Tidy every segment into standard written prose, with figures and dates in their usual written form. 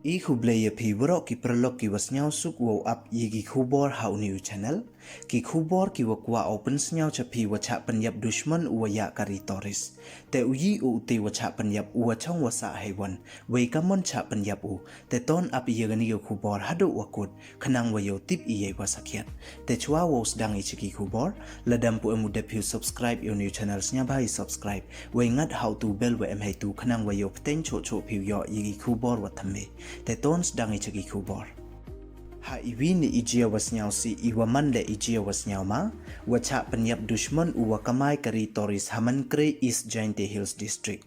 Khublei CHIBOON ki perlok ki wasnyau suk wow up yegi khubor hau new channel ki khubor ki wakwa open snyau chapi wa Chah Pynyap Dusmon uwa kari toris te uyi te wa Chah Pynyap uwa chong wasa hewan wei kamon Chah Pynyap te ton up yegani yo khubor hadu wakut khanang wayo tip iye wasakiat te chwa wo sedang ichiki khubor ladam pu emu depu subscribe yo new channel nya bai subscribe wei ngat how to bell wa em tu khanang wayo pten cho piu yo yegi khubor wa thamme te ton sedang ichiki khubor ha iwi ni ijia wasnyau si iwaman le ijia wasnyau ma wa Chah Pynyap Dusmon uwa Kamai kari toris Mynkre East Jaintia Hills District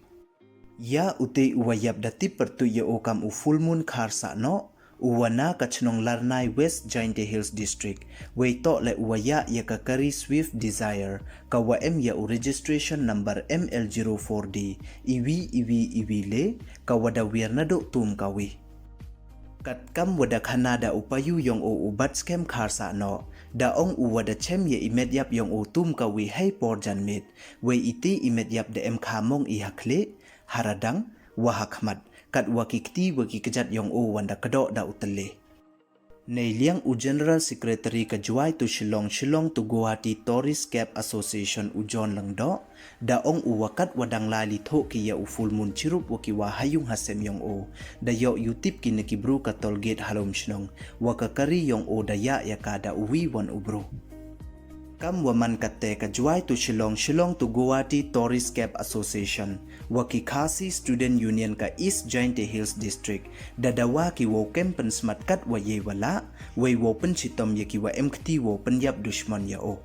ya ute uwa yap dati pertu ya okam u full moon khar sa no uwa na kachnong larnai West Jaintia Hills District wei to le uwa ya ka kari Swift Desire ka wa em ya u registration number ML04D iwi le ka wada wirna do tum kawi kat kam wada Kanada upayu yong o ubat scam kharsa no da ong u wada chem ye imedyap yong o tum ka wi hay por janmit we iti imedyap de em khamong I hakle haradang wa hakmat kat wakikti waki kejat yong o wanda kado da utele nei liang u General Secretary ka juai tu Shillong tu Guwahati Tourist Cap Association u John Langdo da ong u wakat wadang lali tho ki ya u full moon chirup waki wa hayung hasem yong o da yo utip ki nekibru ka toll gate halom shnong waka kari yong o da ya ka da uwi wan ubro kam waman kate ka juai tu Shillong tu Guwahati Tourist Cap Association waki khasi Student Union ka East Jaintia Hills District dadawa ki wo kempen smart kat wa ye wala wei wo pen chitom ye ki wa emkti wo Pynyap Dusmon ya o